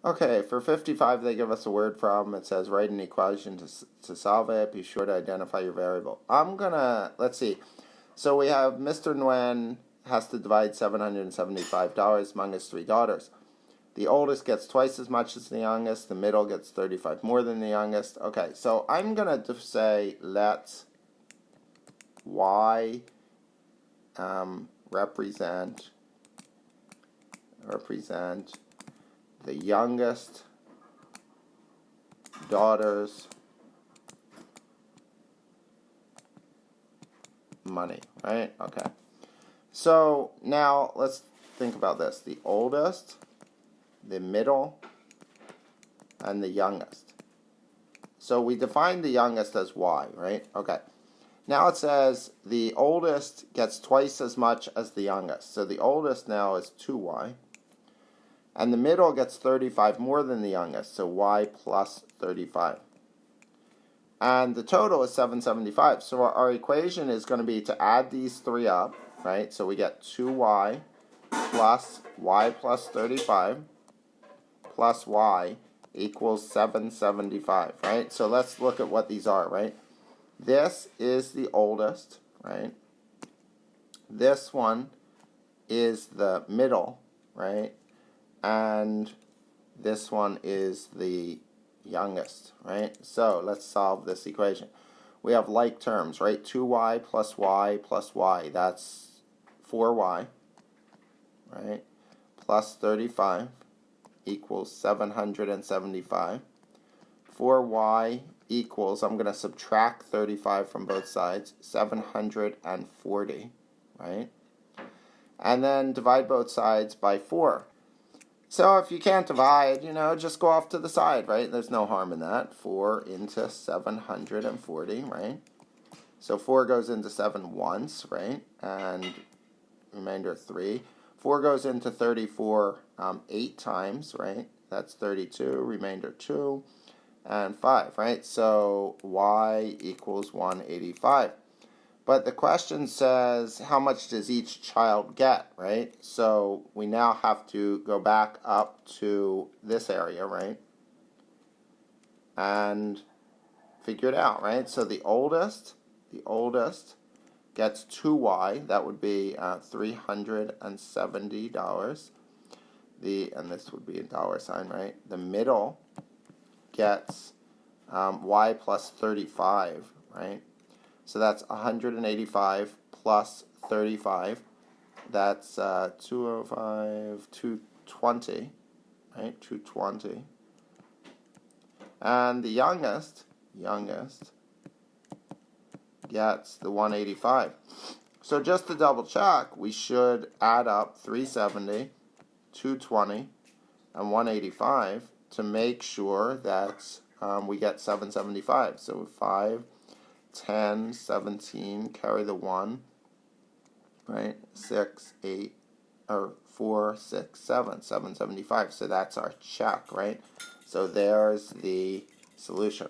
Okay, for 55, they give us a word problem. It says write an equation to solve it. Be sure to identify your variable. Let's see. So we have Mr. Nguyen has to divide $775 among his three daughters. The oldest gets twice as much as the youngest. The middle gets 35 more than the youngest. Okay, so I'm going to say let Y represent the youngest daughter's money, right? Okay. So now let's think about this. The oldest, the middle, and the youngest. So we define the youngest as Y, right? Okay. Now it says the oldest gets twice as much as the youngest. So the oldest now is 2Y. And the middle gets 35 more than the youngest, so Y plus 35. And the total is 775. So our equation is going to be to add these three up, right? So we get 2Y plus Y plus 35 plus Y equals 775, right? So let's look at what these are, right? This is the oldest, right? This one is the middle, right? And this one is the youngest, right? So let's solve this equation. We have like terms, right? 2Y plus Y, that's 4Y, right? Plus 35 equals 775. 4Y equals, I'm going to subtract 35 from both sides, 740, right? And then divide both sides by 4. So if you can't divide, just go off to the side, right? There's no harm in that. 4 into 740, right? So 4 goes into 7 once, right? And remainder 3. 4 goes into 34 8 times, right? That's 32, remainder 2, and 5, right? So Y equals 185. But the question says, how much does each child get, right? So we now have to go back up to this area, right? And figure it out, right? So the oldest gets 2Y. That would be $370. And this would be a dollar sign, right? The middle gets Y plus 35, right? So that's 185 plus 35. That's 205, 220, right? 220. And the youngest gets the 185. So just to double check, we should add up 370, 220, and 185 to make sure that we get 775. So 5, 10, 17, carry the 1, right? 6, 8, or 4, 6, 7, 775. So that's our check, right? So there's the solution.